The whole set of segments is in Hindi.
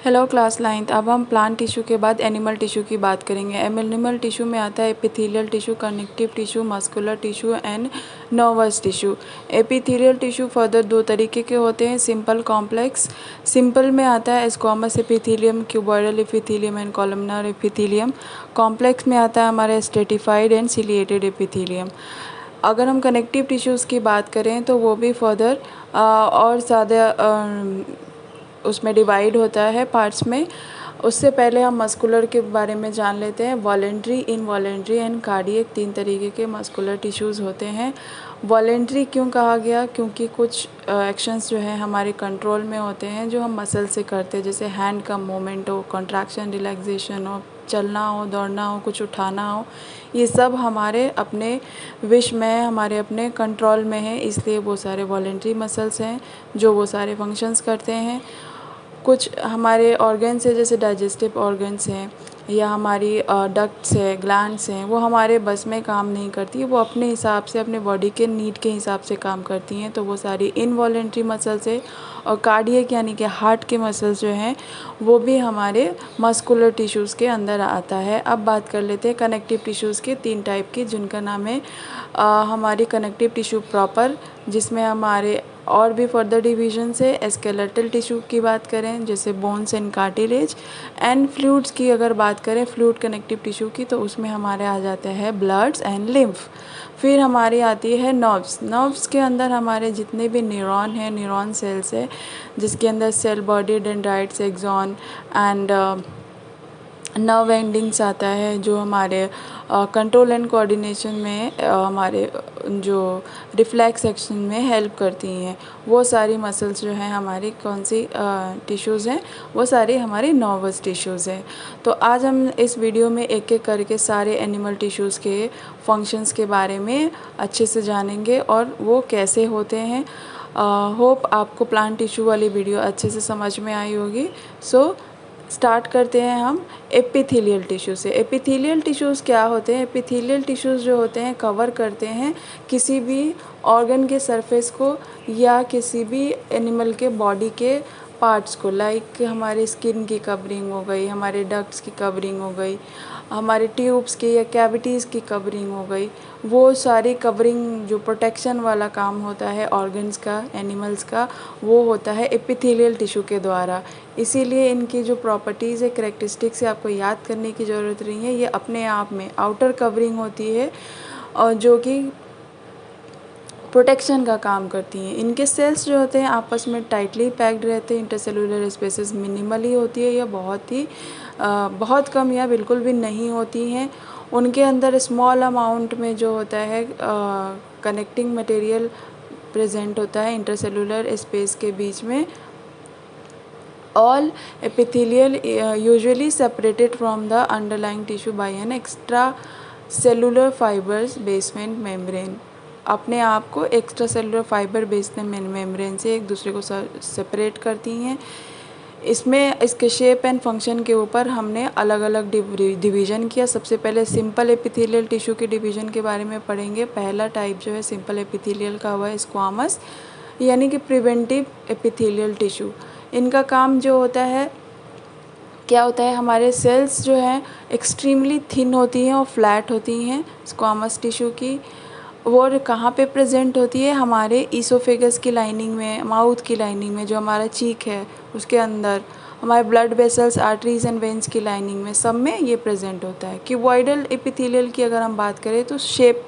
Hello class 9th। अब हम प्लांट टिश्यू के बाद एनिमल टिश्यू की बात करेंगे। एनिमल टिश्यू में आता है epithelial tissue, connective tissue, muscular tissue and nervous tissue. Epithelial tissue further दो तरीके के होते हैं, सिंपल, कॉम्प्लेक्स। सिंपल में आता है squamous epithelium, cuboidal epithelium and columnar epithelium. Complex में आता है हमारे स्ट्रेटिफाइड एंड सिलिएटेड एपिथेलियम। अगर हम कनेक्टिव टिश्यूज़ की बात करें तो वो भी फर्दर और ज़्यादा उसमें डिवाइड होता है पार्ट्स में। उससे पहले हम मस्कुलर के बारे में जान लेते हैं। वॉलेंट्री, इनवॉलेंट्री एंड कार्डियक, तीन तरीके के मस्कुलर टिश्यूज़ होते हैं। वॉलेंट्री क्यों कहा गया? क्योंकि कुछ एक्शंस जो है हमारे कंट्रोल में होते हैं जो हम मसल से करते हैं, जैसे हैंड का मूवमेंट हो, कॉन्ट्रैक्शन, रिलैक्सेशन हो, चलना हो, दौड़ना हो, कुछ उठाना हो, ये सब हमारे अपने विश में, हमारे अपने कंट्रोल में है, इसलिए वो सारे वॉलेंट्री मसल्स हैं जो वो सारे फंक्शंस करते हैं। कुछ हमारे ऑर्गन्स है, जैसे डाइजेस्टिव ऑर्गन्स हैं या हमारी डक्ट्स है, ग्लैंड्स हैं, वो हमारे बस में काम नहीं करती है, वो अपने हिसाब से, अपने बॉडी के नीड के हिसाब से काम करती हैं, तो वो सारी इनवॉलेंट्री मसल्स है। और कार्डियक यानी कि हार्ट के मसल्स जो हैं वो भी हमारे मस्कुलर टिश्यूज़ के अंदर आता है। अब बात कर लेते हैं कनेक्टिव टिश्यूज़ के, तीन टाइप की, जिनका नाम है हमारी कनेक्टिव टिश्यू प्रॉपर, जिसमें हमारे और भी फर्दर डिवीजन है। स्केलेटल टिश्यू की बात करें जैसे bones and cartilage, and fluids की अगर बात करें, फ्लूइड कनेक्टिव टिश्यू की, तो उसमें हमारे आ जाते हैं ब्लड्स एंड लिम्फ। फिर हमारी आती है नर्व्स। नर्व्स के अंदर हमारे जितने भी न्यूरॉन हैं, न्यूरॉन सेल्स है, जिसके अंदर cell body, dendrites, axon and nerve endings आता है, जो हमारे कंट्रोल एंड कोऑर्डिनेशन में हमारे जो रिफ्लेक्स एक्शन में हेल्प करती हैं। वो सारी मसल्स जो हैं हमारी कौन सी टिश्यूज़ हैं, वो सारी हमारी नर्वस टिश्यूज़ हैं। तो आज हम इस वीडियो में एक एक करके सारे एनिमल टिश्यूज़ के फंक्शंस के बारे में अच्छे से जानेंगे और वो कैसे होते हैं। होप आपको प्लांट टिश्यू वाली वीडियो अच्छे से समझ में आई होगी। सो स्टार्ट करते हैं हम एपिथेलियल टिश्यू से। एपिथेलियल टिश्यूज़ क्या होते हैं? एपिथेलियल टिश्यूज़ जो होते हैं कवर करते हैं किसी भी ऑर्गन के सरफेस को या किसी भी एनिमल के बॉडी के पार्ट्स को, लाइक हमारे स्किन की कवरिंग हो गई, हमारे डक्ट्स की कवरिंग हो गई, हमारे ट्यूब्स की या कैविटीज़ की कवरिंग हो गई। वो सारी कवरिंग जो प्रोटेक्शन वाला काम होता है ऑर्गन्स का, एनिमल्स का, वो होता है एपिथेलियल टिश्यू के द्वारा। इसीलिए इनकी जो प्रॉपर्टीज़ है, करैक्टरिस्टिक्स है, आपको याद करने की ज़रूरत नहीं है। ये अपने आप में आउटर कवरिंग होती है और जो कि प्रोटेक्शन का काम करती हैं। इनके सेल्स जो होते हैं आपस में टाइटली पैक्ड रहते हैं, इंटरसेलुलर स्पेसेस मिनिमली होती है या बहुत कम या बिल्कुल भी नहीं होती हैं। उनके अंदर स्मॉल अमाउंट में जो होता है कनेक्टिंग मटेरियल प्रेजेंट होता है इंटरसेलुलर स्पेस के बीच में। All epithelial usually separated from the underlying tissue by an extracellular fibers basement membrane। अपने आप को extra cellular fibre basement membrane से एक दूसरे को सेपरेट करती हैं। इसमें इसके शेप एंड फंक्शन के ऊपर हमने अलग अलग डिवीज़न किया। सबसे पहले सिंपल एपिथेलियल टिश्यू के डिवीज़न के बारे में पढ़ेंगे। पहला टाइप जो है सिंपल एपिथेलियल का हुआ है स्क्वामस, यानी कि प्रिवेंटिव एपिथेलियल टिश्यू। इनका काम जो होता है, क्या होता है, हमारे सेल्स जो हैं एक्सट्रीमली थिन होती हैं और फ्लैट होती हैं स्क्वामस टिश्यू की। वो कहाँ पे प्रेजेंट होती है? हमारे ईसोफेगस की लाइनिंग में, माउथ की लाइनिंग में, जो हमारा चीक है उसके अंदर, हमारे blood vessels, arteries and veins की लाइनिंग में, सब में ये प्रेजेंट होता है। क्यूबॉइडल एपिथेलियल की अगर हम बात करें तो शेप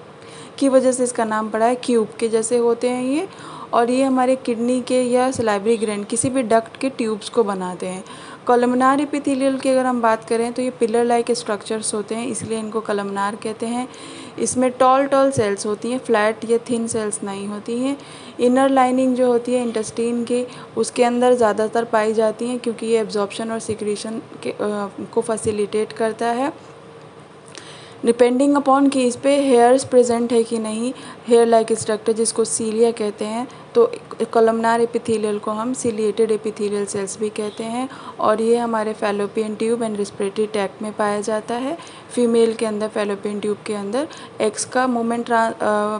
की वजह से इसका नाम पड़ा है, क्यूब के जैसे होते हैं ये, और ये हमारे किडनी के या सलाइवरी ग्लैंड, किसी भी डक्ट के ट्यूब्स को बनाते हैं। कॉलमनार एपिथेलियल की अगर हम बात करें तो ये पिलर लाइक स्ट्रक्चर्स होते हैं, इसलिए इनको कॉलमनार कहते हैं। इसमें टॉल सेल्स होती हैं, फ्लैट या थिन सेल्स नहीं होती हैं। इनर लाइनिंग जो होती है इंटेस्टाइन की, उसके अंदर ज़्यादातर पाई जाती हैं, क्योंकि ये एब्जॉर्प्शन और सिक्रीशन को फैसिलिटेट करता है। डिपेंडिंग अपॉन कि इस पे हेयर्स प्रेजेंट है कि नहीं, हेयर लाइक स्ट्रक्चर जिसको सीलिया कहते हैं, तो कॉलमनार एपिथेलियल को हम सिलिएटेड एपिथेलियल सेल्स भी कहते हैं और ये हमारे fallopian tube and respiratory tract में पाया जाता है। फीमेल के अंदर फैलोपियन ट्यूब के अंदर एग्स का मूवमेंट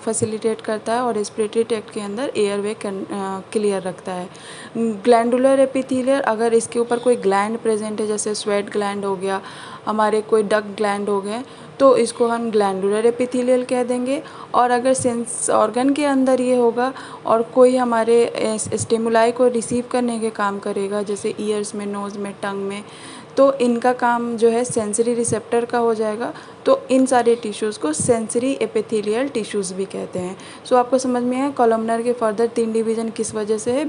फैसिलिटेट करता है और रिस्पिरेटरी ट्रैक्ट के अंदर एयरवे क्लियर रखता है। ग्लैंडुलर एपिथेलियल, अगर इसके ऊपर कोई ग्लैंड प्रेजेंट है जैसे स्वेट ग्लैंड हो गया, हमारे कोई डक्ट ग्लैंड हो गए, तो इसको हम ग्लैंडुलर एपिथेलियल कह देंगे। और अगर सेंस ऑर्गन के अंदर ये होगा और कोई हमारे स्टिमुलाई को रिसीव करने के काम करेगा जैसे ईयर्स में, नोज़ में, टंग में, तो इनका काम जो है सेंसरी रिसेप्टर का हो जाएगा। तो इन सारे टिश्यूज़ को सेंसरी एपिथेलियल टिश्यूज़ भी कहते हैं। सो आपको समझ में है कॉलमनर के फर्दर 3 डिवीज़न किस वजह से है,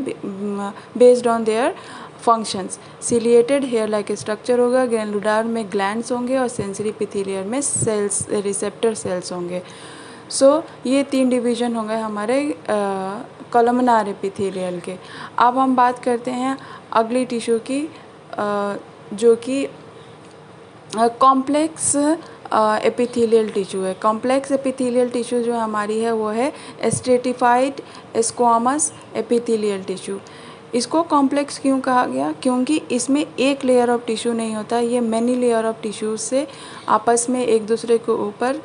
based on their functions. Ciliated hair like structure होगा, ग्लैंडुलर में ग्लैंड्स होंगे और सेंसरी एपिथेलियल में सेल्स, रिसेप्टर सेल्स होंगे। सो ये 3 डिवीज़न हो गए हमारे कॉलमनार एपिथेलियल के। अब हम बात करते हैं अगली टिश्यू की, जो कि कॉम्प्लेक्स एपिथेलियल टिश्यू है। कॉम्प्लेक्स एपिथेलियल टिश्यू जो हमारी है वो है स्ट्रेटिफाइड स्क्वामस एपिथेलियल टिश्यू। इसको कॉम्प्लेक्स क्यों कहा गया? क्योंकि इसमें एक लेयर ऑफ टिश्यू नहीं होता, ये मैनी लेयर ऑफ टिश्यूज से आपस में एक दूसरे के ऊपर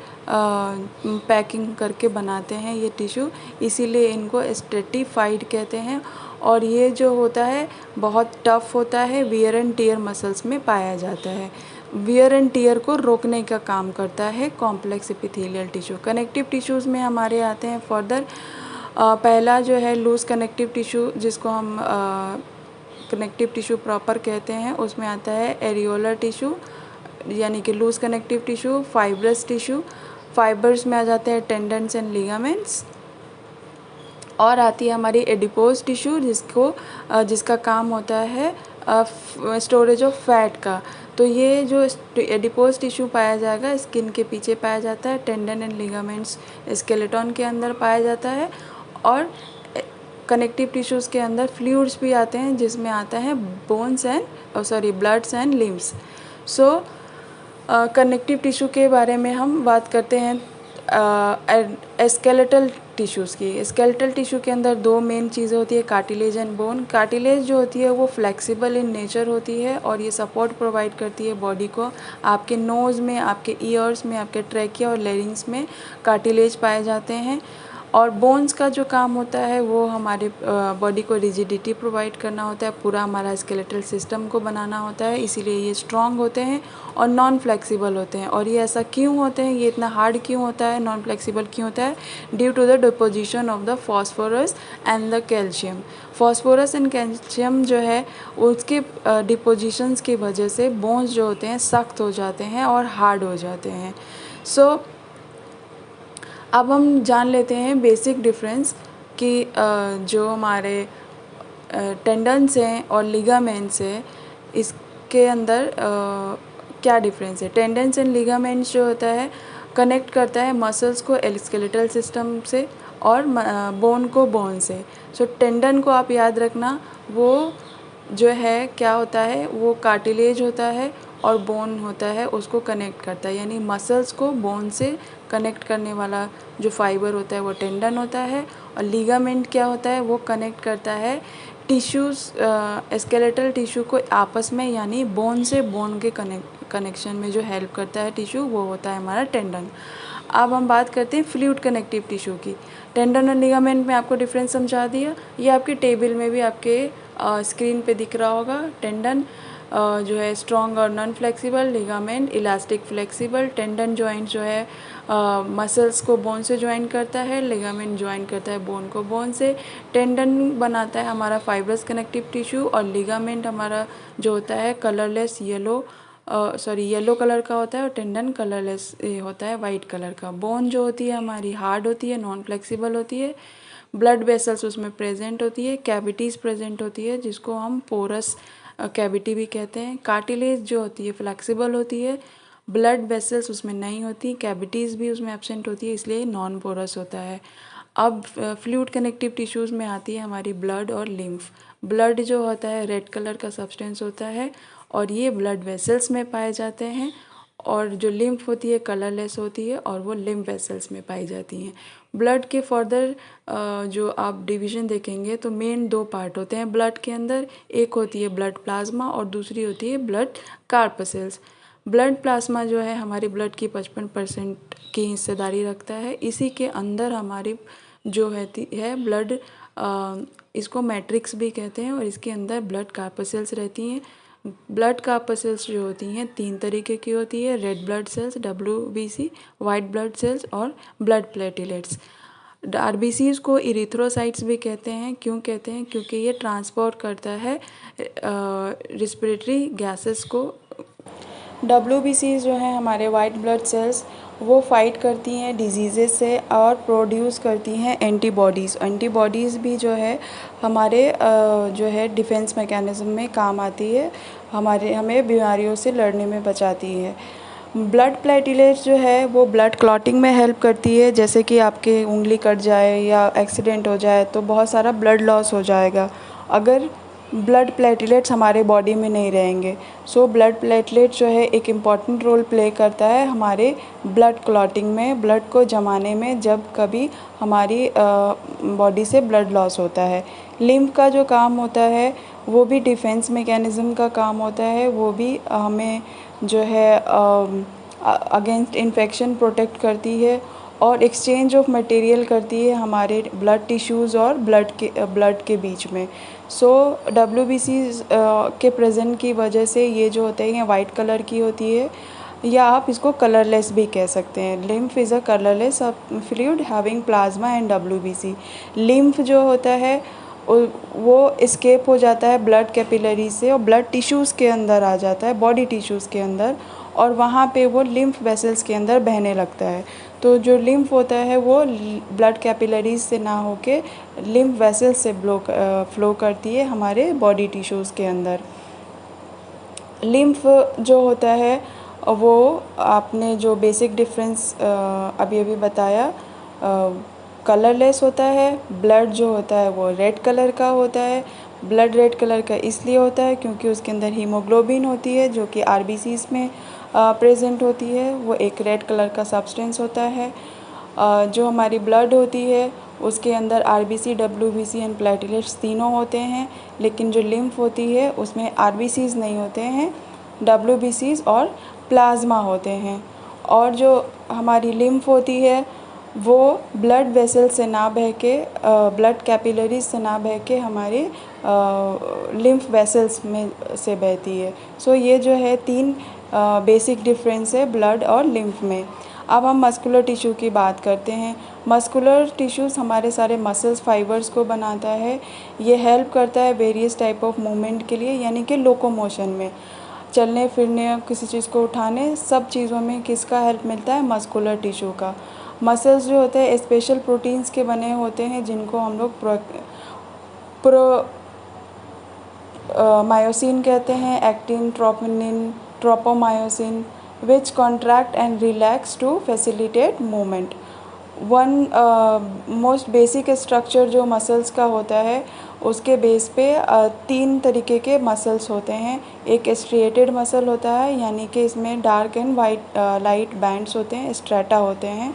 पैकिंग करके बनाते हैं ये टिश्यू, इसीलिए इनको स्ट्रेटिफाइड कहते हैं। और ये जो होता है बहुत टफ होता है, वियर एंड टियर मसल्स में पाया जाता है। वियर एंड टियर को रोकने का काम करता है complex epithelial tissue. Connective tissues में हमारे आते हैं फर्दर, पहला जो है लूज कनेक्टिव टिश्यू, जिसको हम कनेक्टिव टिश्यू प्रॉपर कहते हैं, उसमें आता है एरियोलर टिश्यू यानी कि loose connective tissue, fibrous tissue, fibres में आ जाते हैं टेंडन्स एंड लिगामेंट्स। और आती है हमारी एडिपोज टिश्यू, जिसका काम होता है स्टोरेज ऑफ फैट का। तो ये जो एडिपोज टिश्यू पाया जाएगा स्किन के पीछे पाया जाता है, टेंडन एंड लिगामेंट्स स्केलेटन के अंदर पाया जाता है। और कनेक्टिव टिश्यूज़ के अंदर फ्लूइड्स भी आते हैं जिसमें आता है bones and bloods and limbs. So connective tissue के बारे में हम बात करते हैं स्केलेटल टिश्यूज़ की। स्केलेटल टिश्यू के अंदर 2 मेन चीज़ें होती है, कार्टिलेज एंड बोन। कार्टिलेज जो होती है वो फ्लेक्सिबल इन नेचर होती है और ये सपोर्ट प्रोवाइड करती है बॉडी को। आपके नोज़ में, आपके ईयर्स में, आपके ट्रैकिया और लैरिंग्स में कार्टिलेज पाए जाते हैं। और बोन्स का जो काम होता है वो हमारे बॉडी को रिजिडिटी प्रोवाइड करना होता है, पूरा हमारा स्केलेटल सिस्टम को बनाना होता है, इसीलिए ये स्ट्रॉन्ग होते हैं और नॉन फ्लेक्सिबल होते हैं। और ये ऐसा क्यों होते हैं, ये इतना हार्ड क्यों होता है, नॉन फ्लेक्सिबल क्यों होता है? Due to the deposition of the phosphorus and the calcium. Phosphorus and calcium जो है उसके डिपोजिशंस की वजह से बोन्स जो होते हैं सख्त हो जाते हैं और हार्ड हो जाते हैं। सो अब हम जान लेते हैं बेसिक डिफरेंस कि जो हमारे टेंडन्स हैं और लिगामेंट्स हैं इसके अंदर क्या डिफरेंस है। टेंडन्स एंड लिगामेंट्स जो होता है कनेक्ट करता है मसल्स को स्केलेटल सिस्टम से और बोन को बोन से। सो टेंडन को आप याद रखना, वो जो है क्या होता है, वो कार्टिलेज होता है और बोन होता है उसको कनेक्ट करता है, यानी मसल्स को बोन से कनेक्ट करने वाला जो फाइबर होता है वो टेंडन होता है। और लिगामेंट क्या होता है, वो कनेक्ट करता है टिश्यूज़, स्केलेटल टिश्यू को आपस में, यानी बोन से बोन के कनेक्शन में जो हेल्प करता है टिश्यू, वो होता है हमारा टेंडन। अब हम बात करते हैं फ्लूइड कनेक्टिव टिश्यू की। टेंडन और लिगामेंट में आपको डिफरेंस समझा दिया, ये आपके टेबल में भी आपके स्क्रीन पे दिख रहा होगा। टेंडन जो है स्ट्रॉन्ग और non flexible, ligament elastic flexible. Tendon joint जो है मसल्स को बोन से ज्वाइन करता है, लिगामेंट ज्वाइन करता है बोन को बोन से। टेंडन बनाता है हमारा फाइब्रस कनेक्टिव टिश्यू और लिगामेंट हमारा जो होता है कलरलेस येलो कलर का होता है और टेंडन कलरलेस होता है वाइट कलर का। बोन जो होती है हमारी हार्ड होती है, नॉन फ्लेक्सिबल होती है। ब्लड वेसल्स उसमें प्रेजेंट होती है, कैविटीज़ प्रेजेंट होती है जिसको हम पोरस कैविटी भी कहते हैं। कार्टिलेज जो होती है फ्लेक्सिबल होती है, ब्लड वेसल्स उसमें नहीं होती, कैविटीज़ भी उसमें एब्सेंट होती है, इसलिए नॉन पोरस होता है। अब फ्लूइड कनेक्टिव टिश्यूज़ में आती है हमारी ब्लड और लिम्फ। ब्लड जो होता है रेड कलर का सब्सटेंस होता है और ये ब्लड वेसल्स में पाए जाते हैं और जो लिम्फ होती है कलरलेस होती है और वो लिम्फ वेसल्स में पाई जाती हैं। ब्लड के फर्दर जो आप डिवीज़न देखेंगे तो मेन दो पार्ट होते हैं ब्लड के अंदर, एक होती है ब्लड प्लाज्मा और दूसरी होती है ब्लड कार्पसेल्स। ब्लड प्लाज्मा जो है हमारी ब्लड की 55% की हिस्सेदारी रखता है। इसी के अंदर हमारी जो है ब्लड, इसको मैट्रिक्स भी कहते हैं, और इसके अंदर ब्लड कार्पसेल्स रहती हैं। ब्लड कार्पसेल्स जो होती हैं 3 तरीके की होती है, red blood cells WBC, white blood cells और ब्लड प्लेटलेट्स। RBCs को इरिथ्रोसाइट्स भी कहते हैं। क्यों कहते हैं? क्योंकि ये ट्रांसपोर्ट करता है रिस्पिरेटरी गैसेस को। WBCs जो हैं हमारे वाइट ब्लड सेल्स, वो फाइट करती हैं डिजीज़ेस से और प्रोड्यूस करती हैं एंटीबॉडीज़। एंटीबॉडीज़ भी जो है हमारे जो है डिफेंस मैकेनिज़्म में काम आती है, हमें बीमारियों से लड़ने में बचाती है। ब्लड प्लेटलेट्स जो है वो ब्लड क्लॉटिंग में हेल्प करती है। जैसे कि आपके उंगली कट जाए या एक्सीडेंट हो जाए तो बहुत सारा ब्लड लॉस हो जाएगा अगर ब्लड प्लेटलेट्स हमारे बॉडी में नहीं रहेंगे। सो ब्लड प्लेटलेट्स जो है एक इम्पॉर्टेंट रोल प्ले करता है हमारे ब्लड क्लॉटिंग में, ब्लड को जमाने में जब कभी हमारी बॉडी से ब्लड लॉस होता है। लिम्फ का जो काम होता है वो भी डिफेंस मैकेनिज़्म का काम होता है। वो भी हमें जो है अगेंस्ट इन्फेक्शन प्रोटेक्ट करती है और एक्सचेंज ऑफ मटेरियल करती है हमारे ब्लड टिश्यूज़ और ब्लड के बीच में। सो WBCs के प्रेजेंट की वजह से ये जो होते हैं ये वाइट कलर की होती है, या आप इसको कलरलेस भी कह सकते हैं। Lymph is a colourless fluid having plasma and WBC। Lymph जो होता है वो एस्केप हो जाता है ब्लड कैपिलरी से और ब्लड टिश्यूज़ के अंदर आ जाता है, बॉडी टिश्यूज़ के अंदर, और वहाँ पे वो लिम्फ वेसल्स के अंदर बहने लगता है। तो जो लिम्फ होता है वो ब्लड कैपिलरीज से ना होके लिम्फ वेसल्स से फ्लो करती है हमारे बॉडी टिश्यूज़ के अंदर। लिम्फ जो होता है वो आपने जो बेसिक डिफरेंस अभी बताया, कलरलेस होता है। ब्लड जो होता है वो रेड कलर का होता है। ब्लड रेड कलर का इसलिए होता है क्योंकि उसके अंदर हीमोग्लोबिन होती है जो कि RBCs में प्रेजेंट होती है। वो एक रेड कलर का सब्सटेंस होता है। जो हमारी ब्लड होती है उसके अंदर RBC, WBC एंड प्लेटलेट्स तीनों होते हैं, लेकिन जो लिम्फ होती है उसमें RBCs नहीं होते हैं, WBCs और प्लाज्मा होते हैं। और जो हमारी लिम्फ होती है वो ब्लड वेसल से ना बह के, ब्लड कैपिलरीज से ना बह के हमारे लिम्फ वेसल्स में से बहती है। सो ये जो है 3 बेसिक डिफरेंस है ब्लड और लिम्फ में। अब हम मस्कुलर टिश्यू की बात करते हैं। मस्कुलर टिश्यूज़ हमारे सारे मसल्स फाइबर्स को बनाता है। ये हेल्प करता है वेरियस टाइप ऑफ मूवमेंट के लिए, यानी कि लोकोमोशन में, चलने फिरने, किसी चीज़ को उठाने, सब चीज़ों में किसका हेल्प मिलता है? मस्कुलर टिश्यू का। मसल्स जो होते हैं स्पेशल प्रोटीन्स के बने होते हैं जिनको हम लोग मायोसिन कहते हैं, actin, troponin, tropomyosin, which contract and relax to facilitate movement. One most basic structure जो मसल्स का होता है उसके बेस पे 3 तरीके के मसल्स होते हैं। एक स्ट्रिएटेड मसल होता है, यानी कि इसमें dark and white light bands होते हैं, स्ट्रेटा होते हैं।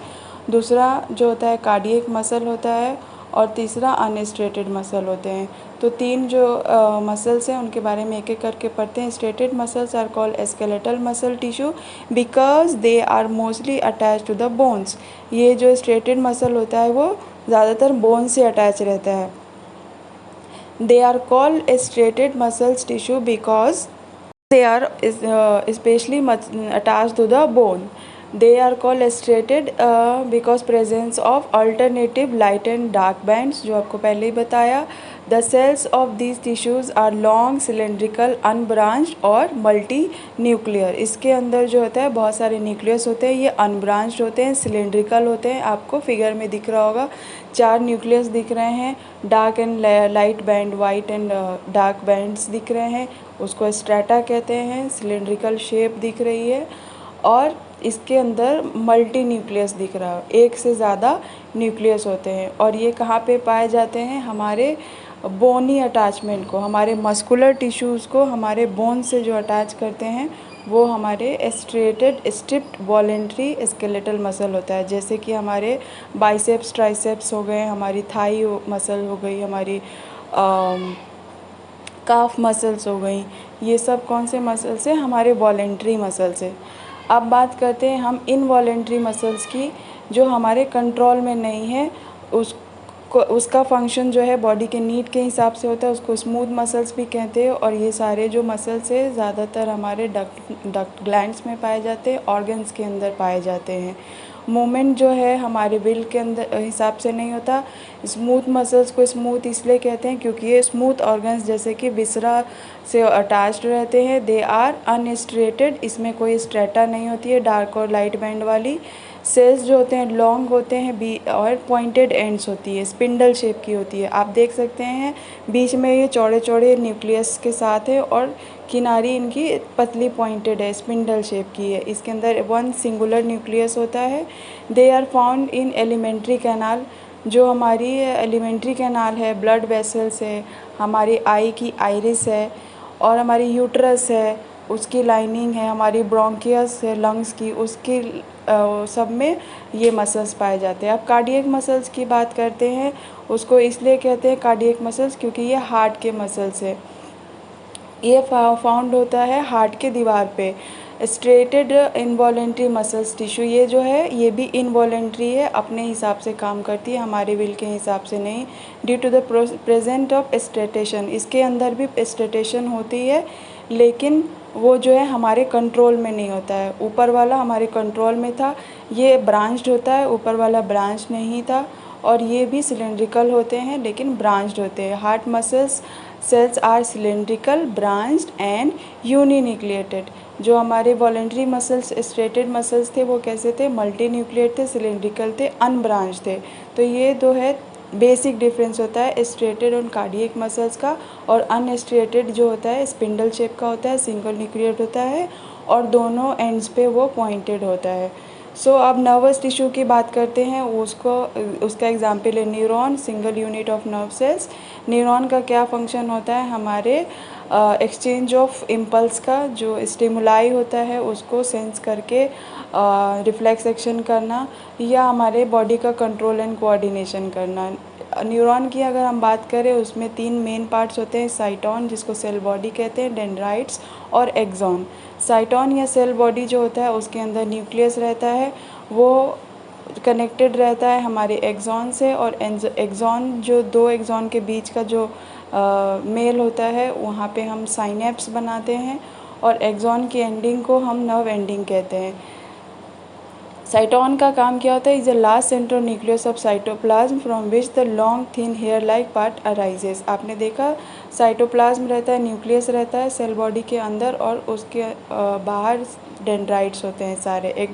दूसरा जो होता है कार्डियक मसल होता है, और तीसरा अनस्ट्रेटेड मसल होते हैं। तो 3 जो मसल्स हैं उनके बारे में एक एक करके पढ़ते हैं। Striated muscles are called skeletal muscle tissue because they are mostly attach to the bones. ये जो स्ट्रेटेड मसल होता है वो ज़्यादातर बोन से अटैच रहता है। They are called striated muscles tissue because they are especially much attached to the bone. They are called striated because presence of alternative light and dark bands, जो आपको पहले ही बताया। The cells of these tissues are long, cylindrical, unbranched और multinuclear। इसके अंदर जो होता है बहुत सारे न्यूक्लियस होते हैं। ये अनब्रांच्ड होते हैं, सिलेंड्रिकल होते हैं। आपको फिगर में दिख रहा होगा 4 न्यूक्लियस दिख रहे हैं। Dark and light band, white and dark bands दिख रहे हैं, उसको स्ट्रेटा कहते हैं। सिलेंड्रिकल शेप दिख रही है और इसके अंदर मल्टी न्यूक्लियस दिख रहा है, एक से ज़्यादा न्यूक्लियस होते हैं। और ये कहाँ पे पाए जाते हैं? हमारे बोनी अटैचमेंट को, हमारे मस्कुलर टिश्यूज़ को हमारे बोन से जो अटैच करते हैं वो हमारे striated stripped voluntary skeletal muscle होता है। जैसे कि हमारे बाइसेप्स ट्राइसेप्स हो गए, हमारी थाई मसल हो गई, हमारी काफ मसल्स हो गई, ये सब कौन से मसल्स हैं? हमारे वॉलेंट्री मसल्स है। अब बात करते हैं हम इनवॉलेंट्री मसल्स की, जो हमारे कंट्रोल में नहीं है, उसका फंक्शन जो है बॉडी के नीड के हिसाब से होता है, उसको स्मूथ मसल्स भी कहते हैं। और ये सारे जो मसल्स है ज़्यादातर हमारे डक्ट ग्लैंड्स में पाए जाते हैं, ऑर्गन्स के अंदर पाए जाते हैं। मूवमेंट जो है हमारे विल के अंदर हिसाब से नहीं होता। स्मूथ मसल्स को स्मूथ इसलिए कहते हैं क्योंकि ये स्मूथ ऑर्गन्स जैसे कि विसरा से अटैच्ड रहते हैं। दे आर अनस्ट्रेटेड, इसमें कोई स्ट्रेटा नहीं होती है, डार्क और लाइट बैंड वाली। सेल्स जो होते हैं लॉन्ग होते हैं बी और पॉइंटेड एंड्स होती है, स्पिंडल शेप की होती है। आप देख सकते हैं बीच में ये चौड़े चौड़े न्यूक्लियस के साथ है और किनारी इनकी पतली पॉइंटेड है, स्पिंडल शेप की है। इसके अंदर वन सिंगुलर न्यूक्लियस होता है। They are found in alimentary canal, जो हमारी एलिमेंट्री कैनाल है, ब्लड वेसल्स है, हमारी आई की आइरिस है, और हमारी यूट्रस है, उसकी लाइनिंग है, हमारी ब्रोंकियस है लंग्स की, उसकी सब में ये मसल्स पाए जाते हैं। अब कार्डियक मसल्स की बात करते हैं, उसको इसलिए कहते हैं कार्डियक मसल्स क्योंकि ये हार्ट के मसल्स है। ये फाउंड होता है हार्ट के दीवार पे। स्ट्रेटेड इनवॉलेंट्री मसल्स टिश्यू, ये जो है ये भी इनवॉलेंट्री है, अपने हिसाब से काम करती है, हमारे विल के हिसाब से नहीं। Due to the present of station, इसके अंदर भी स्टेटेशन होती है, लेकिन वो जो है हमारे कंट्रोल में नहीं होता है। ऊपर वाला हमारे कंट्रोल में था, ये ब्रांच्ड होता है, ऊपर वाला ब्रांच नहीं था। और ये भी सिलेंड्रिकल होते हैं लेकिन ब्रांच्ड होते हैं। Heart muscles cells are cylindrical, branched and uninucleated. जो हमारे वॉलेंट्री मसल्स स्ट्रेटेड मसल्स थे वो कैसे थे? मल्टी न्यूक्लिएट थे, सिलेंड्रिकल थे, अनब्रांच थे। तो ये दो है बेसिक डिफरेंस होता है स्ट्रेटेड और कार्डियक मसल्स का। और अनस्ट्रेटेड जो होता है स्पिंडल शेप का होता है, सिंगल न्यूक्लिएट होता है, और दोनों एंड्स पे वो पॉइंटेड होता है। अब नर्वस टिश्यू की बात करते हैं, उसका एग्जाम्पल है neuron, single unit of nerve cells. Neuron का क्या फंक्शन होता है? हमारे एक्सचेंज ऑफ इम्पल्स का, जो स्टिमुलाई होता है उसको सेंस करके रिफ्लेक्स एक्शन करना, या हमारे बॉडी का कंट्रोल एंड कोऑर्डिनेशन करना। न्यूरॉन की अगर हम बात करें, उसमें 3 मेन पार्ट्स होते हैं, साइटॉन जिसको सेल बॉडी कहते हैं, डेंड्राइट्स और एक्सॉन। साइटॉन या सेल बॉडी जो होता है उसके अंदर न्यूक्लियस रहता है, वो कनेक्टेड रहता है हमारे एक्सॉन से। और एक्सॉन जो 2 एक्सॉन के बीच का जो मेल होता है, वहाँ पे हम साइनेप्स बनाते हैं, और एक्सॉन की एंडिंग को हम नर्व एंडिंग कहते हैं। साइटॉन का काम क्या होता है? Is the last central nucleus of cytoplasm from which the long thin hair like part arises. आपने देखा साइटोप्लाज्म रहता है, न्यूक्लियस रहता है सेल बॉडी के अंदर, और उसके बाहर डेंड्राइट्स होते हैं सारे। एक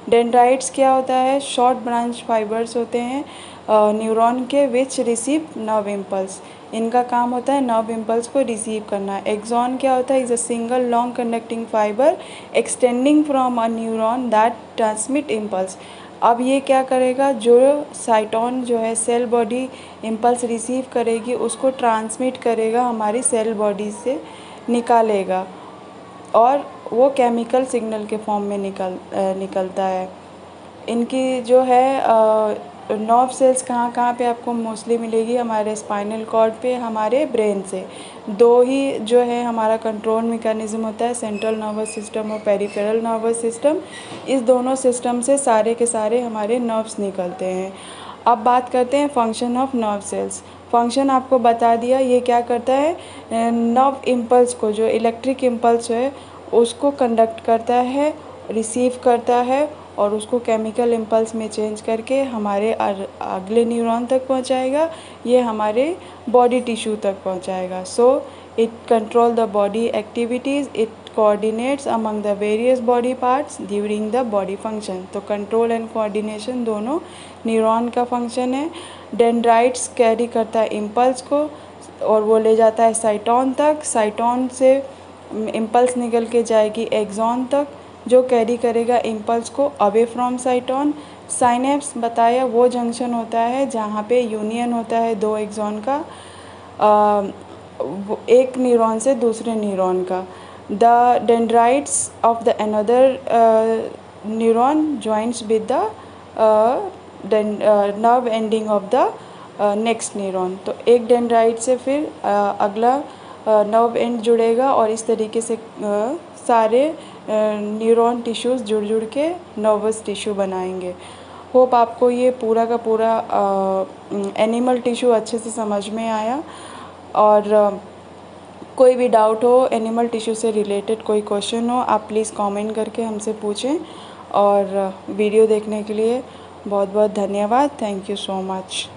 डेंड्राइट्स क्या होता है? शॉर्ट ब्रांच फाइबर्स होते हैं न्यूरॉन के, विच रिसीव नर्व इम्पल्स। इनका काम होता है नर्व इम्पल्स को रिसीव करना। एक्सॉन क्या होता है? Is a single long conducting fibre extending from a neuron that transmit impulse. अब ये क्या करेगा? जो साइटॉन जो है सेल बॉडी इम्पल्स रिसीव करेगी, उसको ट्रांसमिट करेगा, हमारी सेल बॉडी से निकालेगा, और वो केमिकल सिग्नल के फॉर्म में निकलता है। इनकी जो है नर्व सेल्स कहाँ कहाँ पे आपको मोस्टली मिलेगी? हमारे स्पाइनल कॉर्ड पे, हमारे ब्रेन से। 2 ही जो है हमारा कंट्रोल मैकेनिज्म होता है, सेंट्रल नर्वस सिस्टम और पेरिफेरल नर्वस सिस्टम। इस दोनों सिस्टम से सारे के सारे हमारे नर्व्स निकलते हैं। अब बात करते हैं function of nerve cells. Function आपको बता दिया, ये क्या करता है? नर्व इम्पल्स को, जो इलेक्ट्रिक इम्पल्स है उसको कंडक्ट करता है, रिसीव करता है, और उसको केमिकल इम्पल्स में चेंज करके हमारे अगले न्यूरॉन तक पहुंचाएगा, ये हमारे बॉडी टिश्यू तक पहुंचाएगा। It control the body activities, it coordinates among the various body parts during the body function. तो कंट्रोल एंड कोऑर्डिनेशन दोनों न्यूरॉन का फंक्शन है। डेंड्राइट्स कैरी करता है इम्पल्स को, और वो ले जाता है साइटॉन तक। साइटॉन से इम्पल्स निकल के जाएगी एक्सॉन तक, जो कैरी करेगा इम्पल्स को अवे फ्रॉम साइटॉन। साइनेप्स बताया वो जंक्शन होता है जहाँ पे यूनियन होता है 2 एक्सॉन का, एक न्यूरॉन से दूसरे न्यूरॉन का। The dendrites of the another neuron joins with the nerve ending of the next neuron. तो एक डेंड्राइट से फिर अगला नर्व एंड जुड़ेगा और इस तरीके से सारे न्यूरॉन टिश्यूज़ जुड़ जुड़ के नर्वस टिश्यू बनाएंगे। होप आपको ये पूरा का पूरा एनिमल टिश्यू अच्छे से समझ में आया। और कोई भी डाउट हो एनिमल टिश्यू से रिलेटेड, कोई क्वेश्चन हो, आप प्लीज़ कमेंट करके हमसे पूछें। और वीडियो देखने के लिए बहुत बहुत धन्यवाद। Thank you so much.